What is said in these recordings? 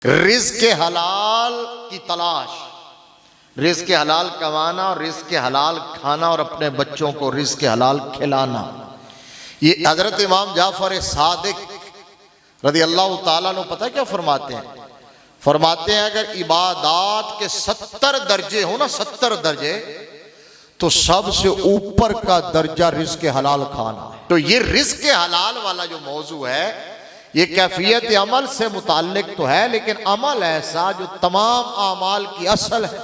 रिज़्क़ हलाल की तलाश, रिज़्क़ हलाल कमाना और रिज़्क़ हलाल खाना और अपने बच्चों को रिज़्क़ हलाल खिलाना। ये हज़रत इमाम जाफ़र सादिक रज़ी अल्लाह ताला अन्हु पता है क्या फरमाते हैं? फरमाते हैं अगर इबादात के 70 दर्जे हो ना, 70 दर्जे, तो सबसे ऊपर का दर्जा रिज़्क़ हलाल खाना है। तो ये रिज़्क़ हलाल वाला जो मौजू है ये कैफियत अमल से मुताल्लिक तो है, लेकिन अमल ऐसा जो तमाम आमाल की असल है,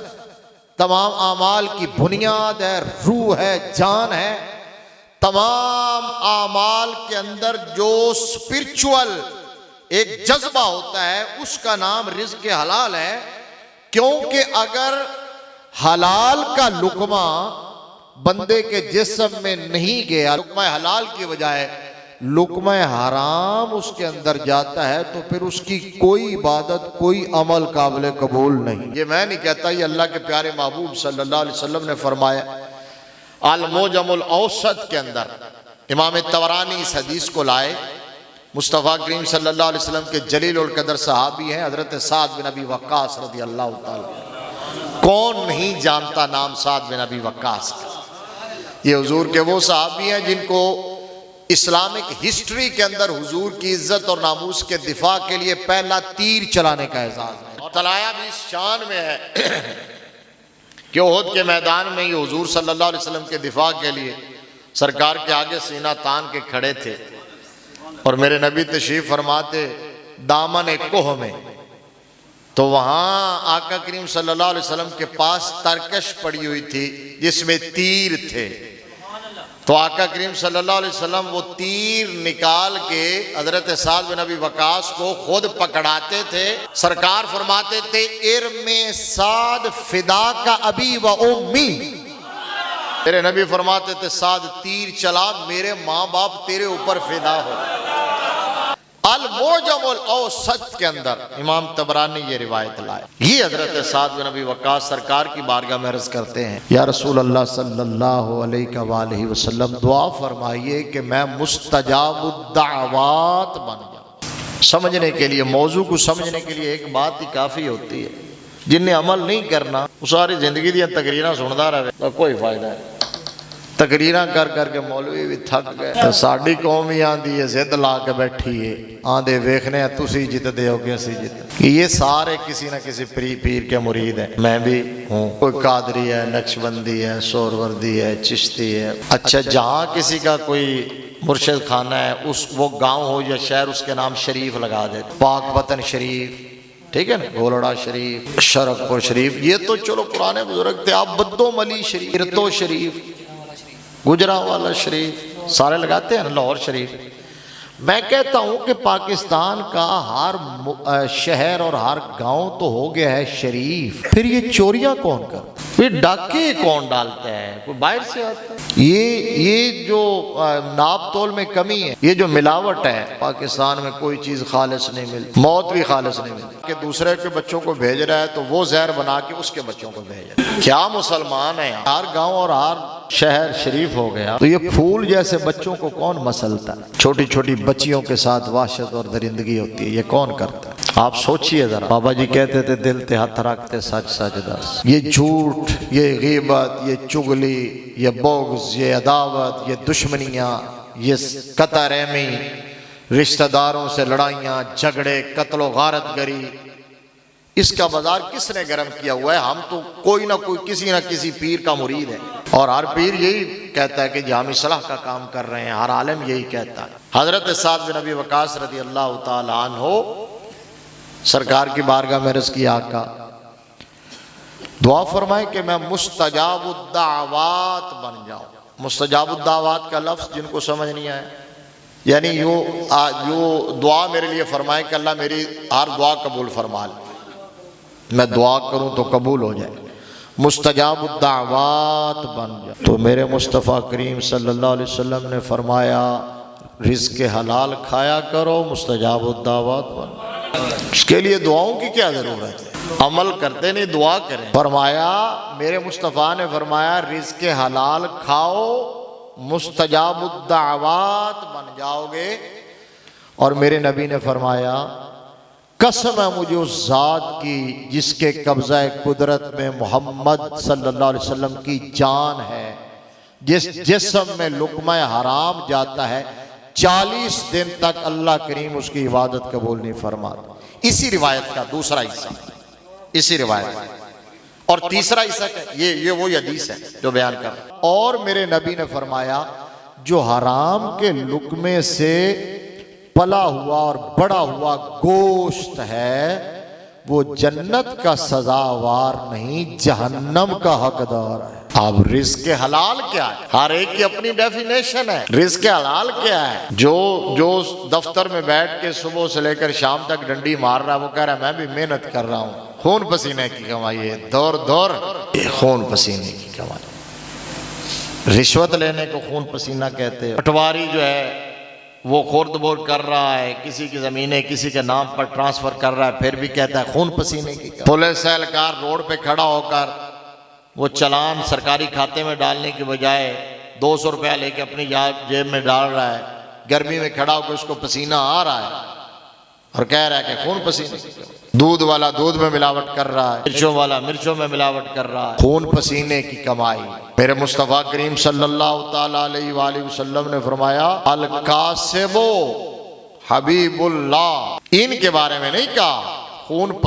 तमाम आमाल की बुनियाद है, रूह है, जान है। तमाम आमाल के अंदर जो स्पिरिचुअल एक जज्बा होता है उसका नाम रिज़्क़ हलाल है। क्योंकि अगर हलाल का लुकमा बंदे के जिस्म में नहीं गया, लुकमा हलाल की बजाय लुकमा हराम उसके अंदर जाता है, तो फिर उसकी कोई इबादत, कोई अमल काबिल कबूल नहीं। ये मैं नहीं कहता, ये अल्लाह के प्यारे महबूब सल्लल्लाहु अलैहि वसल्लम ने फरमाया। अल मुजमुल औसत के अंदर इमाम तबरानी इस हदीस को लाए। मुस्तफ़ा करीम सल्लल्लाहु अलैहि वसल्लम के जलील उल कदर सहाबी हैं हज़रत साद बिन अबी वक्कास रज़ी अल्लाह ताला। कौन नहीं जानता नाम साद बिन अबी वक्कास का? ये हुजूर के वो सहाबी हैं जिनको इस्लामिक हिस्ट्री के अंदर हुजूर की इज्जत और नामूस के दिफा के लिए पहला तीर चलाने का एजाज है। तलाया भी इस शान में है कि ओहद के मैदान में ये हुजूर सल्लल्लाहु अलैहि वसल्लम के दिफा के लिए सरकार के आगे सीना तान के खड़े थे और मेरे नबी तशरीफ फरमाते दामन कोह में, तो वहाँ आका करीम सल्लल्लाहु अलैहि वसल्लम के पास तरकश पड़ी हुई थी जिसमें तीर थे। तो आका करीम सल्लल्लाहु अलैहि वसल्लम वो तीर निकाल के हजरत साद बिन अबी वक्कास को खुद पकड़ाते थे। सरकार फरमाते थे इरमे साद फिदा का अबी व उम्मी। तेरे नबी फरमाते थे साद तीर चला, मेरे माँ बाप तेरे ऊपर फिदा हो। अल मुजमुल औसत के अंदर इमाम तबरानी ये रिवायत लाए। ये हजरत साद बिन अबी वक्कास सरकार की बारगाह में अर्ज करते हैं, या रसूल अल्लाह सल्लल्लाहु अलैहि वसल्लम दुआ फरमाइए कि मैं मुस्तजाबुद्दावात बन जाऊं। समझने के लिए, मौजू को समझने के लिए एक बात ही काफ़ी होती है। जिन्हें अमल नहीं करना वो सारी जिंदगी दी तकरीरां सुनता रहे तो कोई फायदा है। तकरीरां कर करके मौलवी भी थक गए। तो साडी कौम ही आंदी है, जिद ला के बैठी है, आंदे वेखने तुसी जितदे हो कि असी जित। ये सारे किसी न किसी पीर के मुरीद हैं। मैं भी हूँ। कोई कादरी है, नक्शबंदी है, सोहरवर्दी है, चिश्ती है। अच्छा, जहाँ किसी का कोई मुर्शिद खाना है, उस वो गाँव हो या शहर, उसके नाम शरीफ लगा दे। पाक वतन शरीफ, ठीक है ना, गोलड़ा शरीफ, शरफपुर शरीफ, ये तो चलो पुराने बुजुर्ग थे। आप बद्दो मली शरीफ, इरतो शरीफ, गुजरांवाला शरीफ, सारे लगाते हैं ना, लाहौर शरीफ। मैं कहता हूं कि पाकिस्तान का हर शहर और हर गांव तो हो गया है शरीफ, फिर ये चोरियां कौन करता है, फिर डाके कौन डालता है, कोई बाहर से आता है। ये जो नाप तोल में कमी है, ये जो मिलावट है, पाकिस्तान में कोई चीज़ खालिस नहीं मिलती, मौत भी खालिस नहीं मिलती। कि दूसरे के बच्चों को भेज रहा है तो वो जहर बना के उसके बच्चों को भेज रहा है। क्या मुसलमान है? हर गाँव और हर शहर शरीफ हो गया। तो ये फूल जैसे बच्चों को कौन मसलता है? छोटी छोटी बच्चियों के साथ वाशत और दरिंदगी होती है, ये कौन करता है? आप सोचिए जरा। बाबा जी कहते थे दिल ते हाथ रखते सच सच दस। ये झूठ, ये गीबत, ये चुगली, ये बोग्ज, ये अदावत, ये दुश्मनियाँ, ये कता रहमी, रिश्तेदारों से लड़ाइयाँ, झगड़े, कत्लो गारत गरी, इसका बाजार किसने गर्म किया हुआ है? हम तो कोई ना कोई किसी ना किसी पीर का मुरीद है, और हर पीर यही कहता है कि हम इस्लाह का काम कर रहे हैं। हर आलम यही कहता है। हजरत साद बिन अबी वक्कास रज़ी अल्लाह ताला अन्हु सरकार की बारगाह में अर्ज़ किया, आका दुआ फरमाए कि मैं मुस्तजाबुद्दावात बन जाऊं। मुस्तजाबुद्दावात का लफ्ज़ जिनको समझ नहीं आया, यानी यो दुआ मेरे लिए फरमाए कि अल्लाह मेरी हर दुआ कबूल फरमा ले, मैं दुआ करूं तो कबूल हो जाए, मुस्तजाबुद्दावात बन जाए। तो मेरे मुस्तफ़ा करीम सल्लल्लाहु अलैहि वसल्लम ने फरमाया रिज़्क़ हलाल खाया करो, मुस्तजाबुद्दावात बन। इसके लिए दुआओं की क्या ज़रूरत है? अमल करते नहीं, दुआ करें। फरमाया, मेरे मुस्तफ़ा ने फरमाया रिज़्क़ हलाल खाओ, मुस्तजाबुद्दावात बन जाओगे। और मेरे नबी ने फरमाया कसम है मुझे उस जात की जिसके कब्जा कुदरत में मोहम्मद सल्लल्लाहु अलैहि वसल्लम की जान है, जिस जिस्म में लुक़मा हराम जाता है 40 दिन तक अल्लाह करीम उसकी इबादत कबूल नहीं फरमाता। इसी रिवायत का दूसरा हिस्सा, इसी रिवायत और तीसरा हिस्सा ये वो हदीस है जो बयान कर। और मेरे नबी ने फरमाया जो हराम के लुक़मे से पला हुआ और बड़ा हुआ गोश्त है वो जन्नत का सजावार नहीं जहन्नम का हकदार है। अब रिज़्क़ हलाल क्या है? हर एक की अपनी डेफिनेशन है। रिज़्क़ हलाल क्या है? जो दफ्तर में बैठ के सुबह से लेकर शाम तक डंडी मार रहा है वो कह रहा है मैं भी मेहनत कर रहा हूँ, खून पसीने की कमाई है, दौर दौर खून पसीने की कमाई। रिश्वत लेने को खून पसीना कहते हैं। पटवारी जो है वो खुर्द-बुर्द कर रहा है, किसी की ज़मीनें किसी के नाम पर ट्रांसफ़र कर रहा है, फिर भी कहता है खून पसीने की। पुलिस एहलकार रोड पे खड़ा होकर वो चालान सरकारी खाते में डालने के बजाय 200 रुपया लेके अपनी जेब में डाल रहा है, गर्मी में खड़ा होकर उसको पसीना आ रहा है और कह रहा है कि खून पसीने की। दूध वाला दूध में मिलावट कर रहा है, मिर्चों वाला मिर्चों में मिलावट कर रहा है, खून पसीने की कमाई। मेरे मुस्तफ़ा करीम सल्लल्लाहु ताला अलैहि वसल्लम ने फरमाया अल कासिबो हबीबुल्लाह। इनके बारे में नहीं कहा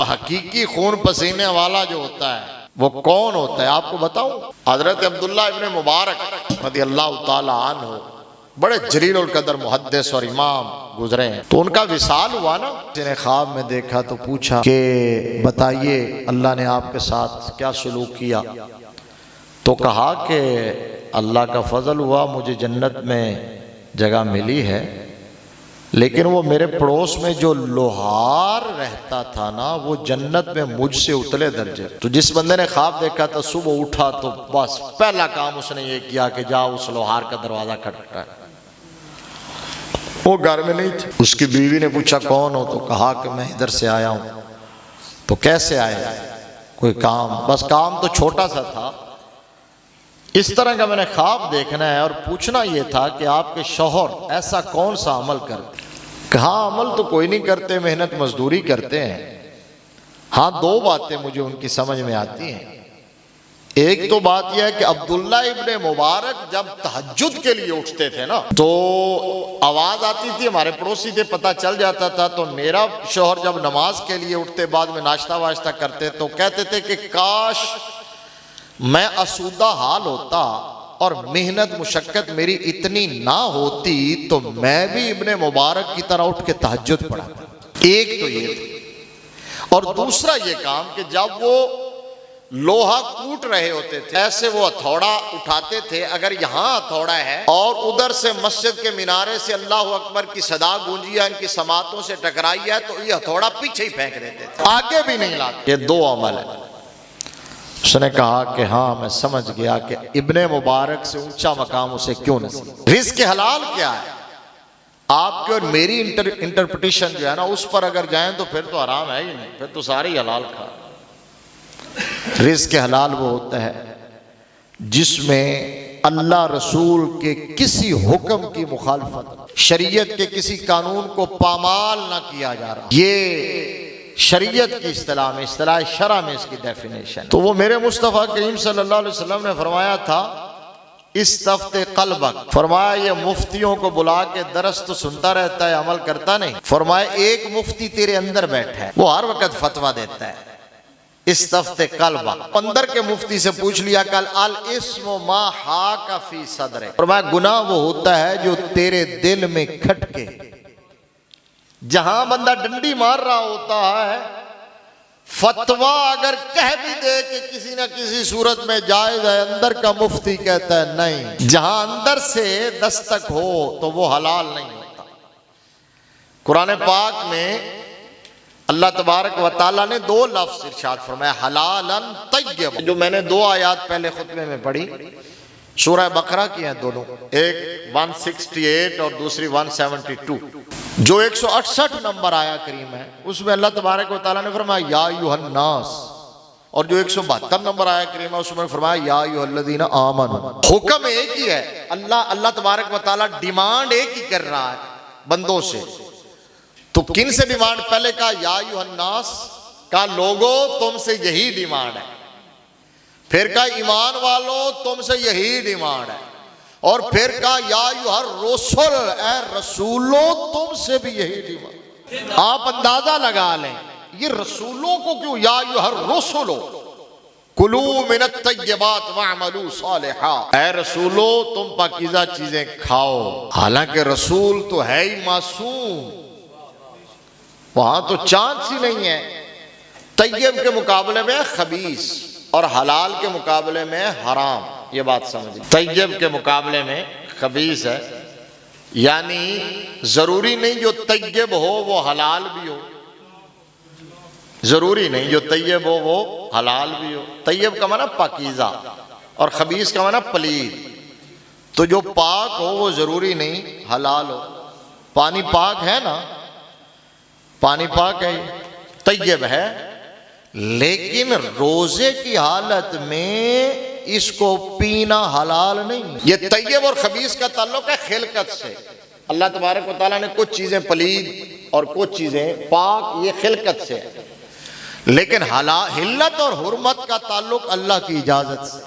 हकीकी खून पसीने वाला जो होता है वो कौन होता है आपको बताऊं? हजरत अब्दुल्ला इब्ने मुबारक रज़ियल्लाहु ताला अन्हु बड़े जलील उल कदर मुहद्दिस और इमाम गुजरे हैं। तो उनका विसाल हुआ ना, जिन्हें ख्वाब में देखा तो पूछा कि बताइए अल्लाह ने आपके साथ क्या सलूक किया? तो कहा कि अल्लाह का फजल हुआ, मुझे जन्नत में जगह मिली है, लेकिन वो मेरे पड़ोस में जो लोहार रहता था ना वो जन्नत में मुझसे उतले दर्जे। तो जिस बंदे ने ख्वाब देखा था सुबह उठा तो बस पहला काम उसने ये किया कि जाओ उस लोहार का दरवाजा खटखटाए। वो घर में नहीं थे। उसकी बीवी ने पूछा कौन हो? तो कहा कि मैं इधर से आया हूँ। तो कैसे आए? कोई काम? बस काम तो छोटा सा था, इस तरह का मैंने ख्वाब देखना है और पूछना यह था कि आपके शौहर ऐसा कौन सा अमल करते? कहा अमल तो कोई नहीं करते, मेहनत मजदूरी करते हैं। हाँ, दो बातें मुझे उनकी समझ में आती हैं। एक तो बात यह है कि अब्दुल्ला इब्ने मुबारक जब तहज्जुद के लिए उठते थे ना तो आवाज आती थी, हमारे पड़ोसी से पता चल जाता था। तो मेरा शौहर जब नमाज के लिए उठते, बाद में नाश्ता वाश्ता करते, तो कहते थे कि काश मैं आसूदा हाल होता और मेहनत मुशक्कत मेरी इतनी ना होती तो मैं भी इब्ने मुबारक की तरह उठ के तहज्जुद पढ़ाता। एक तो ये था। और दूसरा ये काम कि जब वो लोहा कूट रहे होते थे ऐसे वो हथौड़ा उठाते थे, अगर यहाँ हथौड़ा है और उधर से मस्जिद के मिनारे से अल्लाह अकबर की सदा गूंजी है, इनकी समातों से टकराई है, तो ये हथौड़ा पीछे ही फेंक देते थे, आगे भी नहीं लाते। ये दो अमल है। उसने कहा कि हाँ मैं समझ गया कि इब्ने मुबारक से ऊंचा मकाम उसे क्यों नसीब। रिज़्क़ हलाल क्या है? आपकी और मेरी इंटरप्रिटेशन जो है ना उस पर अगर जाएं तो फिर तो हराम है ही नहीं, फिर तो सारी हलाल खा। रिज़्क़ हलाल वो होता है जिसमें अल्लाह रसूल के किसी हुक्म की मुखालफत, शरीयत के किसी कानून को पामाल ना किया जा रहा। ये शरीयत की इस्तिलाह में, इस्तिलाह शरा में इसकी डेफिनेशन। तो वो मेरे मुस्तफ़ा करीम सल्लल्लाहु अलैहि वसल्लम ने फरमाया था इस्तफ्ते क़ल्बक। फरमाया ये मुफ्तियों को बुला के दरस तो सुनता रहता है, अमल करता नहीं। फरमाया एक मुफ्ती तेरे अंदर बैठा है, वो हर वक्त फतवा देता है। इस्तफ्ते क़ल्बक, अंदर के मुफ्ती से पूछ लिया कल अल इस्मु मा हाका फी सदरे। फरमाया गुनाह वो होता है जो तेरे दिल में खटके। जहां बंदा डंडी मार रहा होता है, फतवा अगर कह भी दे कि किसी ना किसी सूरत में जायज है, अंदर का मुफ्ती कहता है नहीं। जहां अंदर से दस्तक हो तो वो हलाल नहीं होता। कुरान पाक में अल्लाह तबारक व तआला ने दो लफ्ज इरशाद फरमाया हलालन तय्यब, जो मैंने दो आयात पहले खुतबे में पढ़ी, सूरह बकरा की हैं दोनों, एक 168 और दूसरी 172। जो 168 नंबर आया करीम है उसमें अल्लाह तबारक व तआला ने फरमाया या अय्युहन नास, और जो 172 नंबर आया करीम है उसमें फरमाया या अय्युहल्लज़ीना आमनू। हुक्म एक ही है, अल्लाह तबारक व तआला डिमांड एक ही कर रहा है बंदों से। तो तो किन से डिमांड? पहले कहा या युहन्नास, का लोगो तुमसे यही डिमांड है। फिर कहा ईमान वालों तुमसे यही डिमांड है। और फिर कहा या युहर रसूल, ए रसूलों तुमसे भी यही डिमांड। आप अंदाजा लगा लें ये रसूलों को क्यों या युहर रसूलो कुलू मिनत तय्यबात वअमलू सालिहा, ऐ रसूलो तुम पाकीज़ा चीजें खाओ। हालांकि रसूल तो है ही मासूम, वहां तो चांस ही नहीं है। तय्यब के मुकाबले में खबीस और हलाल के मुकाबले में हराम, ये बात समझिए। तय्यब के मुकाबले में खबीस है, यानी जरूरी नहीं जो तय्यब हो वो हलाल भी हो, जरूरी नहीं जो तय्यब हो वो हलाल भी हो। तय्यब का माना पाकीज़ा और खबीस का माना पलीद। तो जो पाक हो वो जरूरी नहीं हलाल हो। पानी पाक है ना, पानी पाक है, तय्यब है, लेकिन रोजे की हालत में इसको पीना हलाल नहीं। ये तय्यब और खबीस का ताल्लुक है खिलकत से। अल्लाह तबारक व तआला ने कुछ चीजें पलीद और कुछ चीजें पाक, ये खिलकत से है। लेकिन हिल्लत और हुर्मत का ताल्लुक अल्लाह की इजाजत से।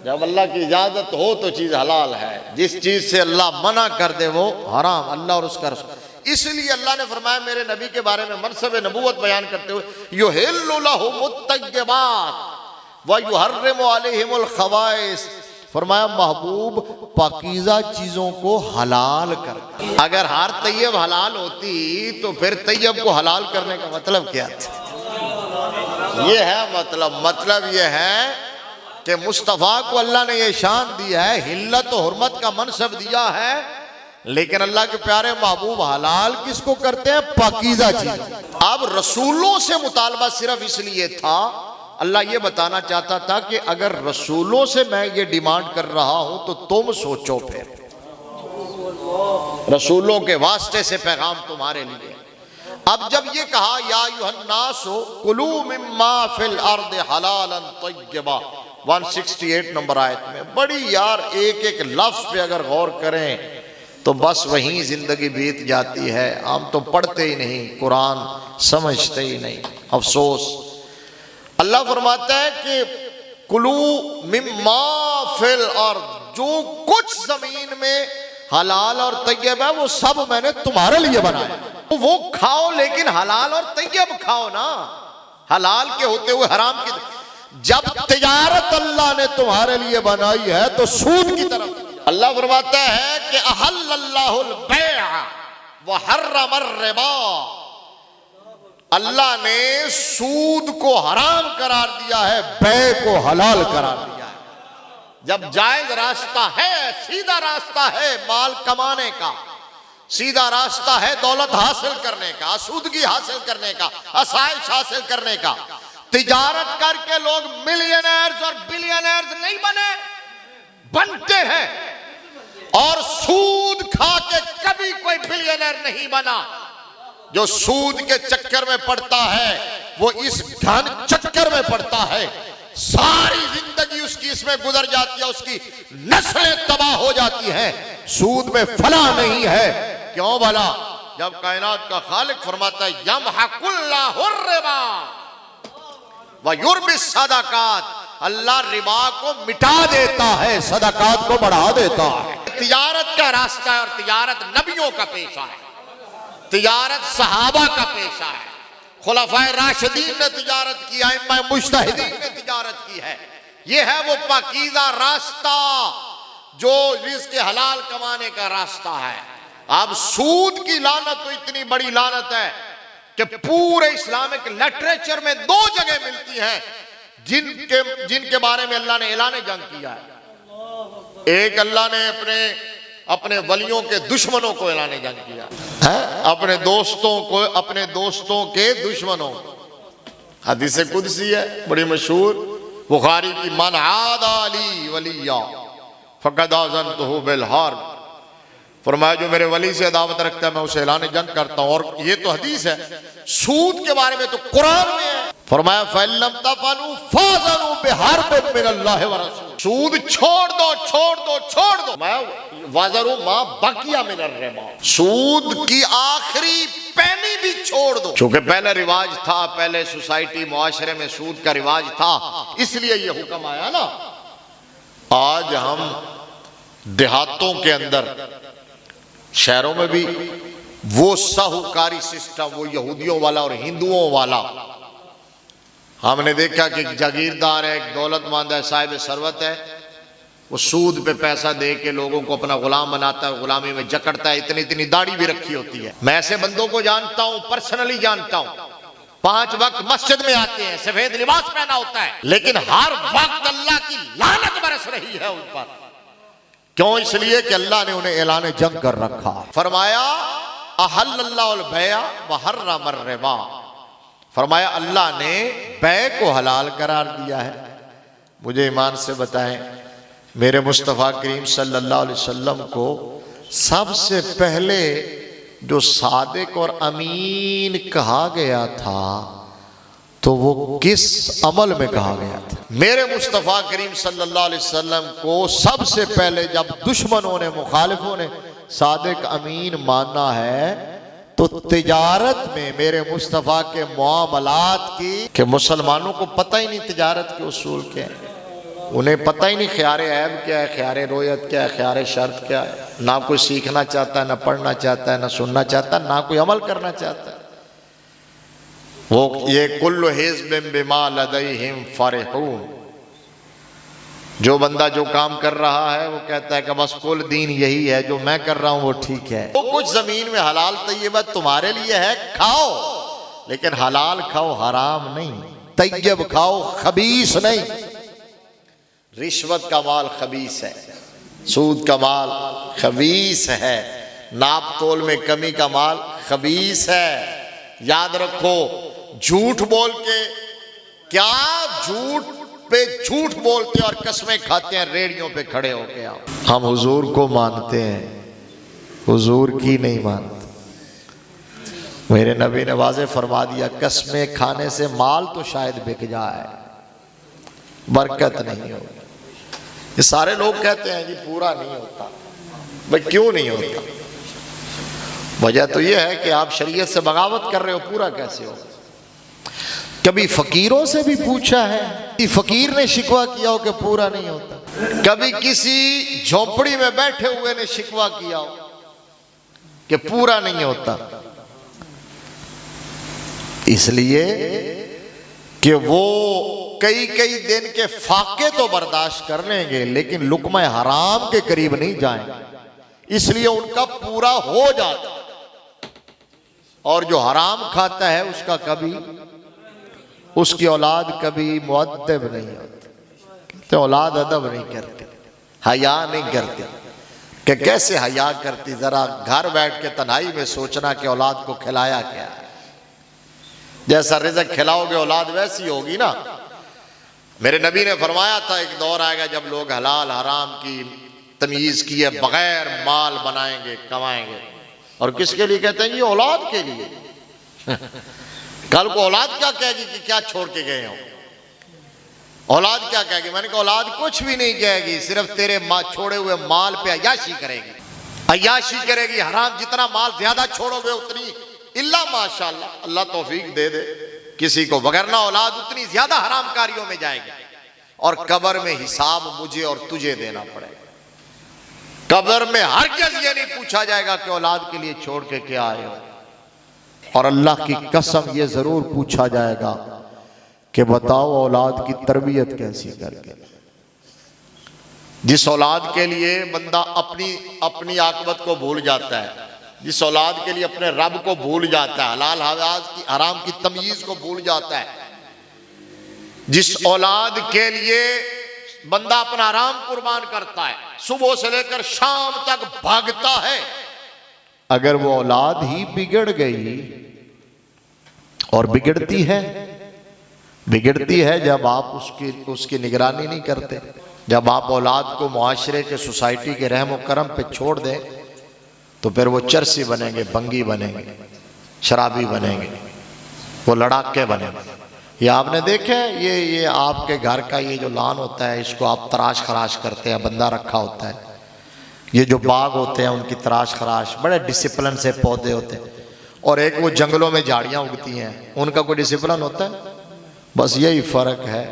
जब अल्लाह की इजाजत हो तो चीज हलाल है, जिस चीज से अल्लाह मना कर दे वो हराम, अल्लाह और उसका रसूल। इसलिए अल्लाह ने फरमाया मेरे नबी के बारे में मनसब नबूवत बयान करते हुए, युहिल्लु लहुमुत तय्यबात व युहर्रिमु अलैहिमुल खबाइस, फरमाया महबूब पाकीज़ा चीजों को हलाल कर। अगर हर तय्यब हलाल होती तो फिर तय्यब को हलाल करने का मतलब क्या था? ये है मतलब ये है कि मुस्तफ़ा को अल्लाह ने ये शान दी है, हिल्लत और हुर्मत का मनसब दिया है, लेकिन अल्लाह के प्यारे महबूब हलाल किसको करते हैं? पाकीज़ा चीज। अब रसूलों से मुतालबा सिर्फ इसलिए था, अल्लाह ये बताना चाहता था कि अगर रसूलों से मैं ये डिमांड कर रहा हूं तो तुम सोचो, फिर रसूलों के वास्ते से पैगाम तुम्हारे लिए। अब जब ये कहा या युहन्नासो कुलू मिम्मा फिल अर्द हलालन तय्यबा, 168 नंबर आयत में, बड़ी यार एक एक लफ्ज पे अगर गौर करें तो बस वहीं जिंदगी बीत जाती है। हम तो पढ़ते ही नहीं, कुरान समझते ही नहीं, अफसोस। अल्लाह फरमाता है कि कुलू मिम्मा फिल अर्द, जो कुछ जमीन में हलाल और तय्यब है वो सब मैंने तुम्हारे लिए बनाया, तो वो खाओ, लेकिन हलाल और तय्यब खाओ ना, हलाल के होते हुए हराम की। जब तिजारत अल्लाह ने तुम्हारे लिए बनाई है तो सूद की तरफ अल्लाह फरमाता है कि अहल्लल्लाहुल बैअ व हर्रमर रिबा, अल्लाह ने सूद को हराम करार दिया है, बै को हलाल करार दिया है। जब जायज रास्ता है, सीधा रास्ता है माल कमाने का, सीधा रास्ता है दौलत हासिल करने का, आसूदगी हासिल करने का, आसाइश हासिल करने का, तिजारत करके लोग मिलियनर्स और बिलियनर्स नहीं बने, बनते हैं। और सूद खा के कभी कोई बिलियनर नहीं बना। जो सूद के चक्कर में पड़ता है वो इस धन चक्कर में पड़ता है, सारी जिंदगी उसकी इसमें गुजर जाती है, उसकी नस्लें तबाह हो जाती हैं। सूद में फलाह नहीं है। क्यों भला? जब कायनात का खालिक फरमाता है यमहकुल्लाहुर रिबा व युर्बिस सदाकात, अल्लाह रिबा को मिटा देता है, सदाकात को बढ़ा देता है। तिजारत का रास्ता है और तिजारत नबियों का पेशा है, तिजारत सहाबा का पेशा है, खुलफाए राशिदीन ने तिजारत की, अइम्मा मुज्तहिदीन ने तिजारत की है। यह है वो पाकीज़ा रास्ता जो रिज़्क़ हलाल कमाने का रास्ता है। अब सूद की लानत तो इतनी बड़ी लानत है कि पूरे इस्लामिक लिटरेचर में 2 जगह मिलती हैं जिनके बारे में अल्लाह ने ऐलान जंग किया है। एक अल्लाह ने अपने वलियों के दुश्मनों को ऐलान जंग किया है, अपने दोस्तों के दुश्मनों। हदीस कुदसी है बड़ी मशहूर, बुखारी की, मन आदा अली वलिया फक़द आज़नतहु बिल हर्ब, फरमाया जो मेरे वली से अदावत रखता है मैं उसे ऐलान जंग करता हूं। और ये तो हदीस है। सूद के बारे में तो कुरान में है, फरमाया फैलम तफलू फाज़नु बिहर्बिन मिनल्लाहि व रसूल, सूद छोड़ दो छोड़ दो छोड़ दो। मैं वाज़रू मा बकिया मिनर रिबा, सूद की आखिरी पैनी भी छोड़ दो। क्योंकि पहले रिवाज था, पहले सोसाइटी मुआशरे में सूद का रिवाज था, इसलिए ये हुक्म आया ना। आज हम देहातों के अंदर, शहरों में भी वो साहूकारी सिस्टम, वो यहूदियों वाला और हिंदुओं वाला। हमने देखा कि जागीरदार है, एक दौलतमंद है, साहिब सरवत है, वो सूद पे पैसा दे के लोगों को अपना गुलाम बनाता है, गुलामी में जकड़ता है। इतनी इतनी दाढ़ी भी रखी होती है। मैं ऐसे बंदों को जानता हूं, पर्सनली जानता हूं, 5 वक्त मस्जिद में आते हैं, सफेद लिबास पहना होता है, लेकिन हर वक्त अल्लाह की लानत बरस रही है उन पर। क्यों? इसलिए कि अल्लाह ने उन्हें ऐलान जंग कर रखा। फरमाया अहल्लल्लाहुल बैअ व हर्रमर रिबा, फरमाया अल्लाह ने बै को हलाल करार दिया है। मुझे ईमान से बताएं, मेरे मुस्तफ़ा करीम सल्लल्लाहु अलैहि वसल्लम को सबसे पहले जो सादिक और अमीन कहा गया था, तो वो किस अमल में कहा गया था? मेरे मुस्तफ़ा करीम सल्लल्लाहु अलैहि वसल्लम को सबसे पहले जब दुश्मनों ने, मुखालिफों ने सादिक अमीन माना है, तो तिजारत में मेरे मुस्तफ़ा के मुआमलात की, कि मुसलमानों को पता ही नहीं तिजारत के उसूल क्या है, उन्हें पता ही नहीं ख्यारे ऐब क्या है, ख्यारे रोयत क्या है, ख्यारे शर्त क्या है। ना कोई सीखना चाहता है, ना पढ़ना चाहता है, ना सुनना चाहता है, ना कोई अमल करना चाहता है। वो ये कुल्लु हिज़्बिम बिमा लदैहिम फरिहून, जो बंदा जो काम कर रहा है वो कहता है कि बस कुल दीन यही है, जो मैं कर रहा हूं वो ठीक है। वो कुछ जमीन में हलाल तय्यब तुम्हारे लिए है, खाओ, लेकिन हलाल खाओ, हराम नहीं। तय्यब खाओ, खबीस नहीं। रिश्वत का माल खबीस है, सूद का माल खबीस है, नाप तोल में कमी का माल खबीस है। याद रखो, झूठ बोल के, क्या झूठ पे झूठ बोलते हैं और कस्में खाते हैं रेडियो पे खड़े होके। आप हम हुजूर को मानते हैं, हुजूर की नहीं मानते। मेरे नबी ने वाज़े फरमा दिया, कस्में खाने से माल तो शायद बिक जाए, बरकत नहीं होगी। ये सारे लोग कहते हैं जी पूरा नहीं होता। भाई क्यों नहीं होता? वजह तो यह है कि आप शरीयत से बगावत कर रहे हो, पूरा कैसे होगा? कभी फकीरों से भी पूछा है कि फकीर ने शिकवा किया हो कि पूरा नहीं होता? कभी किसी झोपड़ी में बैठे हुए ने शिकवा किया हो कि पूरा नहीं होता? इसलिए कि वो कई कई दिन के फाके तो बर्दाश्त कर लेंगे, लेकिन लुक़्मा हराम के करीब नहीं जाएंगे, इसलिए उनका पूरा हो जाता। और जो हराम खाता है उसका कभी, उसकी औलाद कभी मुअद्दब नहीं होती। तो औलाद अदब नहीं करती, हया नहीं करती। कि कैसे हया करती? जरा घर बैठ के तन्हाई में सोचना कि औलाद को खिलाया क्या है। जैसा रिज़्क़ खिलाओगे औलाद वैसी होगी ना। मेरे नबी ने फरमाया था, एक दौर आएगा जब लोग हलाल हराम की तमीज़ किए बगैर माल बनाएंगे, कमाएंगे। और किसके लिए कहते हैं? ये औलाद के लिए। कल को औलाद क्या कहेगी कि क्या छोड़ के गए हो? औलाद क्या कहेगी? मैंने कहा औलाद कुछ भी नहीं कहेगी, सिर्फ तेरे छोड़े हुए माल पे अय्याशी करेगी, अय्याशी करेगी। हराम जितना माल ज्यादा छोड़ोगे उतनी, इल्ला माशाअल्लाह, अल्लाह तौफीक दे दे किसी को, वगरना औलाद उतनी ज्यादा हराम कारियों में जाएगी। और कब्र में हिसाब मुझे और तुझे देना पड़ेगा। कब्र में हरगिज़ ये नहीं पूछा जाएगा कि औलाद के लिए छोड़ के क्या आए हो। और अल्लाह की कसम ये जरूर पूछा जाएगा कि बताओ औलाद की तरबियत कैसी करके। जिस औलाद के लिए बंदा अपनी आकबत को भूल जाता है, जिस औलाद के लिए अपने रब को भूल जाता है, हलाल हराम की तमीज को भूल जाता है, जिस औलाद के लिए बंदा अपना आराम कुर्बान करता है, सुबह से लेकर शाम तक भागता है, अगर वो औलाद ही बिगड़ गई, और बिगड़ती है जब आप उसकी निगरानी नहीं करते। जब आप औलाद को मुआशरे के, सोसाइटी के रहम करम पे छोड़ दें, तो फिर वो चरसी बनेंगे, बंगी बनेंगे, शराबी बनेंगे, वो लड़ाके बनेंगे। ये आपने देखे, ये आपके घर का ये जो लान होता है, इसको आप तराश खराश करते हैं, बंदा रखा होता है। ये जो बाग होते हैं उनकी तराश खराश, बड़े डिसिप्लिन से पौधे होते हैं। और एक वो जंगलों में झाड़ियाँ उगती हैं, उनका कोई डिसिप्लिन होता है? बस यही फ़र्क है,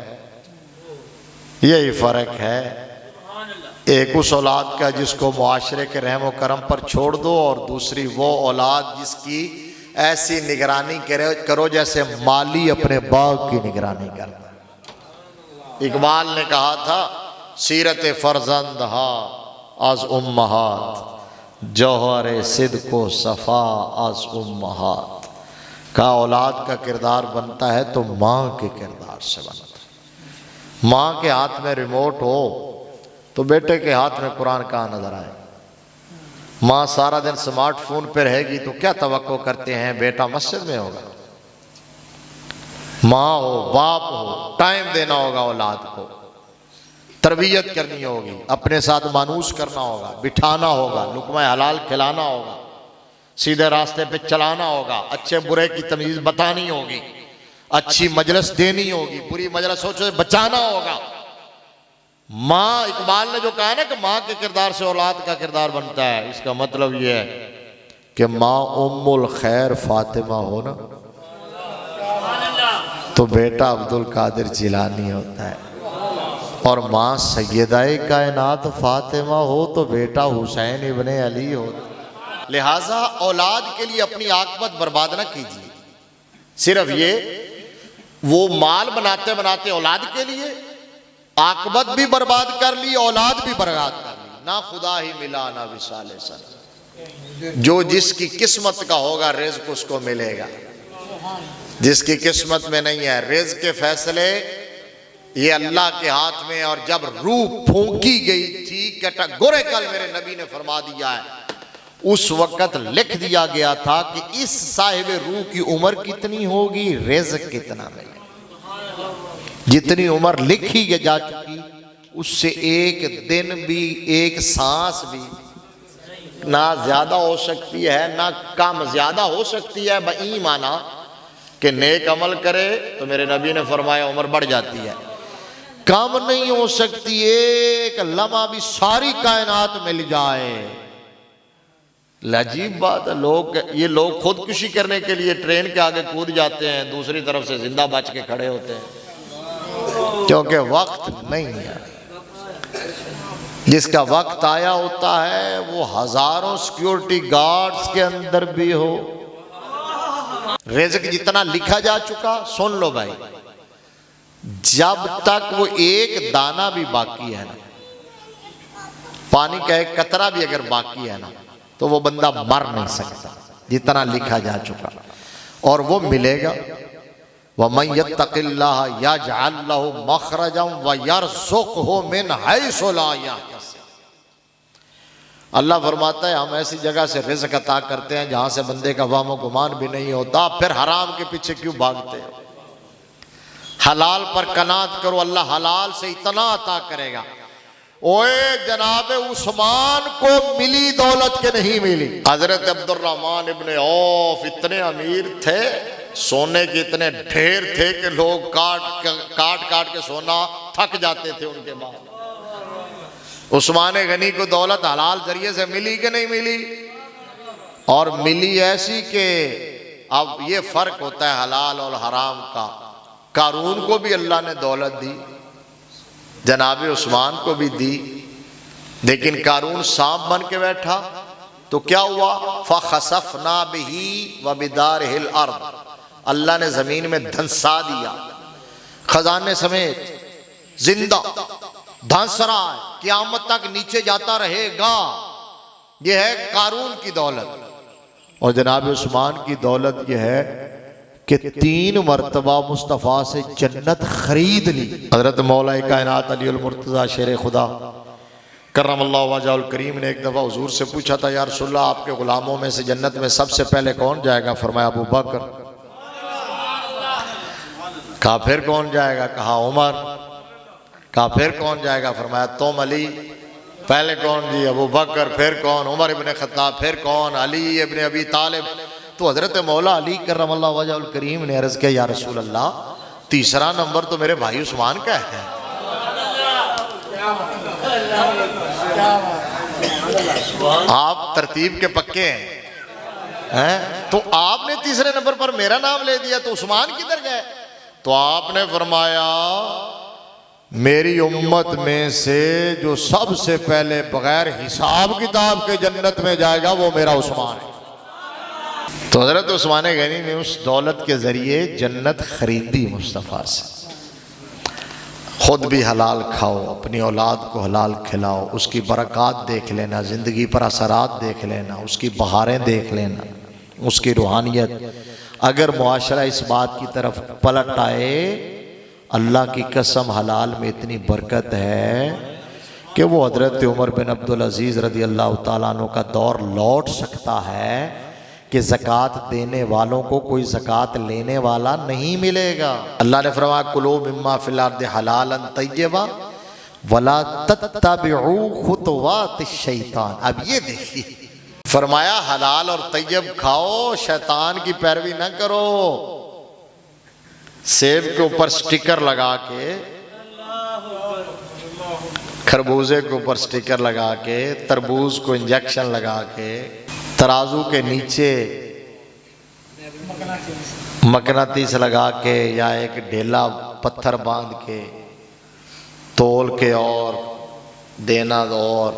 यही फ़र्क है। एक उस औलाद का जिसको मुआशरे के रहम व करम पर छोड़ दो, और दूसरी वो औलाद जिसकी ऐसी निगरानी करो जैसे माली अपने बाग की निगरानी करता। इकबाल ने कहा था, सीरत फर्जंद हा आज उम्महात, जौहर सिद को सफ़ा आज उम्महात। का औलाद का किरदार बनता है तो माँ के किरदार से बनता है। माँ के हाथ में रिमोट हो तो बेटे के हाथ में कुरान कहाँ नजर आए। माँ सारा दिन स्मार्टफोन पे रहेगी तो क्या तवक्को करते हैं बेटा मस्जिद में होगा। माँ हो बाप हो, टाइम देना होगा औलाद को, तरबियत करनी होगी, अपने साथ मानूस करना होगा, बिठाना होगा, लुक़मा हलाल खिलाना होगा, सीधे रास्ते पे चलाना होगा, अच्छे बुरे की तमीज़ बतानी होगी, अच्छी मजलिस देनी होगी, बुरी मजलिसों से बचाना होगा। माँ, इकबाल ने जो कहा है ना कि माँ के किरदार से औलाद का किरदार बनता है, इसका मतलब यह है कि माँ उम्मुल खैर फातिमा हो ना तो बेटा अब्दुल कादिर जिलानी होता है, और माँ सैयदाए कायनात फातिमा हो तो बेटा हुसैन इब्ने अली होता है। लिहाजा औलाद के लिए अपनी आकबत बर्बाद ना कीजिए। सिर्फ ये वो माल बनाते बनाते औलाद के लिए आकबत भी बर्बाद कर ली, औलाद भी बर्बाद कर ली। ना खुदा ही मिला ना विसाले सर। जो जिसकी किस्मत का होगा रिज़्क़ उसको मिलेगा, जिसकी किस्मत में नहीं है रिज़्क़ के फैसले ये अल्लाह के हाथ में। और जब रूह फूंकी गई थी कैटेगोरिकल मेरे नबी ने फरमा दिया है, उस वक़्त लिख दिया गया था कि इस साहिब रूह की उम्र कितनी होगी, रिज़्क़ कितना मिलेगा। जितनी उम्र लिखी जा चुकी उससे एक दिन भी, एक सांस भी ना ज्यादा हो सकती है ना कम ज्यादा हो सकती है। बई माना कि नेक अमल करे तो मेरे नबी ने फरमाया उम्र बढ़ जाती है, कम नहीं हो सकती। एक लम्हा भी सारी कायनात मिल जाए, अजीब बात है। ये लोग खुदकुशी करने के लिए ट्रेन के आगे कूद जाते हैं, दूसरी तरफ से जिंदा बच के खड़े होते हैं, क्योंकि वक्त नहीं है। जिसका वक्त आया होता है वो हजारों सिक्योरिटी गार्ड्स के अंदर भी हो। रिज़्क़ जितना लिखा जा चुका, सुन लो भाई, जब तक वो एक दाना भी बाकी है ना, पानी का एक कतरा भी अगर बाकी है ना, तो वो बंदा मर नहीं सकता, जितना लिखा जा चुका। और वो मिलेगा। वमन यत्तक़िल्लाह यजअल लहू मख़रजन व यरज़ुक़हु मिन हैसु ला यहतसिब। अल्लाह फरमाता है हम ऐसी जगह से रिज़्क़ अता करते हैं जहां से बंदे का वहम गुमान भी नहीं होता। फिर हराम के पीछे क्यों भागते हो? हलाल पर कनात करो, अल्लाह हलाल से इतना अता करेगा। ओए जनाब उस्मान को मिली दौलत के नहीं मिली। हजरत अब्दुर्रहमान इब्ने औफ इतने अमीर थे, सोने के इतने ढेर थे कि लोग काट काट के सोना थक जाते थे उनके बाद। उस्मान गनी को दौलत हलाल जरिए से मिली कि नहीं मिली? और मिली ऐसी कि अब ये फर्क होता है हलाल और हराम का। कारून को भी अल्लाह ने दौलत दी, जनाब उस्मान को भी दी, लेकिन कारून सांप बन के बैठा तो क्या हुआ? फ़ख़सफ़ना बिही व बिदारिहिल अर्द, अल्लाह ने जमीन में धंसा दिया, खजाने समेत जिंदा धंस रहा है, क़यामत तक नीचे जाता रहेगा। यह है कारून की दौलत। और जनाब उस्मान की दौलत यह है कि 3 मरतबा मुस्तफ़ा से जन्नत खरीद ली। हजरत मौला कायनात अली अल मुर्तज़ा शेर खुदा करमल्लाहु वजहुल करीम ने एक दफ़ा हुजूर से पूछा था, या रसूलल्लाह आपके गुलामों में से जन्नत में सबसे पहले कौन जाएगा? फरमाया अबू बकर। कहा फिर कौन जाएगा? कहा उमर। कहा फिर कौन जाएगा? फरमाया तुम अली। पहले कौन जी? अबू बकर। फिर कौन? उमर इब्ने खत्ताब। फिर कौन? अली इब्ने अबी तालिब। तो हजरत मौला अली करमल्लाहु वजहुल करीम ने अर्ज़ किया, या रसूल अल्लाह तीसरा नंबर तो मेरे भाई उस्मान का है। आप तरतीब के पक्के हैं, तो आपने तीसरे नंबर पर मेरा नाम ले दिया, तो उस्मान किधर गए? तो आपने फरमाया मेरी उम्मत में से जो सबसे पहले बगैर हिसाब किताब के जन्नत में जाएगा वो मेरा उस्मान है। तो हजरत उस्मान गनी ने उस दौलत के जरिए जन्नत खरीदी मुस्तफ़ा से। खुद भी हलाल खाओ, अपनी औलाद को हलाल खिलाओ, उसकी बरक़ात देख लेना, ज़िंदगी पर असरात देख लेना, उसकी बहारें देख लेना, उसकी रूहानियत। अगर मुआशरा इस बात की तरफ पलट आए, अल्लाह की कसम हलाल में इतनी बरकत है कि वो हज़रत उमर बिन अब्दुल अज़ीज़ रज़ी अल्लाह तआला अन्हु का दौर लौट सकता है कि ज़कात देने वालों को कोई ज़कात लेने वाला नहीं मिलेगा। अल्लाह ने फरमाया कुलू मिम्मा फिल अर्दि हलालन तय्यबा वला तत्तबिउ खुतवातिश शैतान। अब ये देखिए, फरमाया हलाल और तय्यब खाओ, शैतान की पैरवी ना करो। सेब के ऊपर स्टिकर लगा के, खरबूजे के ऊपर स्टिकर लगा के, तरबूज को इंजेक्शन लगा के, तराजू के नीचे मकनातीस लगा के या एक ढेला पत्थर बांध के तोल के और देना, और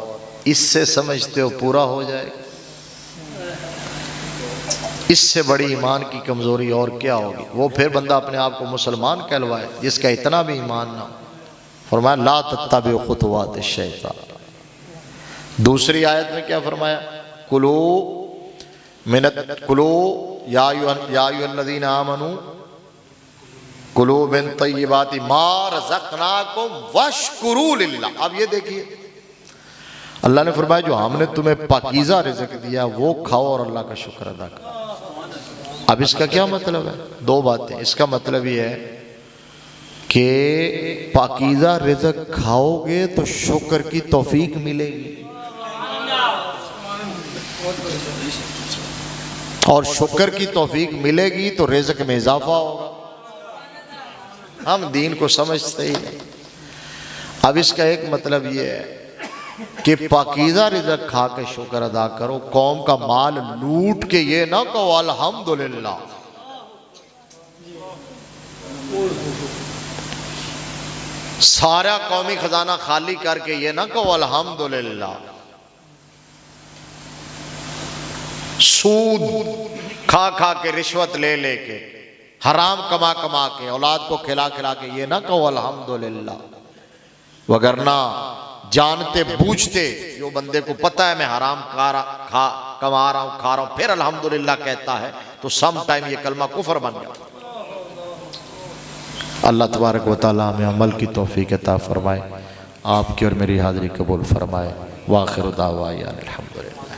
इससे समझते हो पूरा हो जाए? इससे बड़ी ईमान की कमज़ोरी और क्या होगी? वो फिर बंदा अपने आप को मुसलमान कहलवाए जिसका इतना भी ईमान ना। फरमाया ला तत्तबिउ खुतवातिश शैतान। दूसरी आयत में क्या फरमाया? कुलू या अय्युहल्लज़ीना आमनू कुलू मिन तय्यिबाति मा रज़क़नाकुम वश्कुरू लिल्लाह। अब ये देखिए, अल्लाह ने फरमाया जो हमने तुम्हें पाकीज़ा रिज़्क़ दिया वो खाओ और अल्लाह का शुक्र अदा करो। अब इसका क्या मतलब है? दो बातें। इसका मतलब ये है कि पाकीज़ा रिज़्क़ खाओगे तो शुक्र की तौफीक मिलेगी, और शुक्र की तौफीक मिलेगी तो रिज़्क़ में इजाफा होगा। हम दीन को समझते ही नहीं। अब इसका एक मतलब ये है कि पाकीज़ा रिज़्क़ खा के शुक्र अदा करो। कौम का माल लूट के ये ना कहो अल्हम्दुलिल्लाह। सारा कौमी खजाना खाली करके ये ना कहो अल्हम्दुलिल्लाह। सूद खा खा के, रिश्वत ले लेके, हराम कमा कमा के, औलाद को खिला खिला के ये ना कहो अल्हम्दुलिल्लाह। वगरना जानते बूझते, जो बंदे को पता है मैं हराम कमा रहा हूँ, खा रहा हूँ, फिर अल्हम्दुलिल्लाह कहता है, तो सम टाइम ये कलमा कुफर बन जाता। अल्लाह तबारक व तआला हमें अमल की तौफीक अता फरमाए, आपकी और मेरी हाज़िरी कबूल फरमाए। वाखिर दावाना अल्हम्दुलिल्लाह।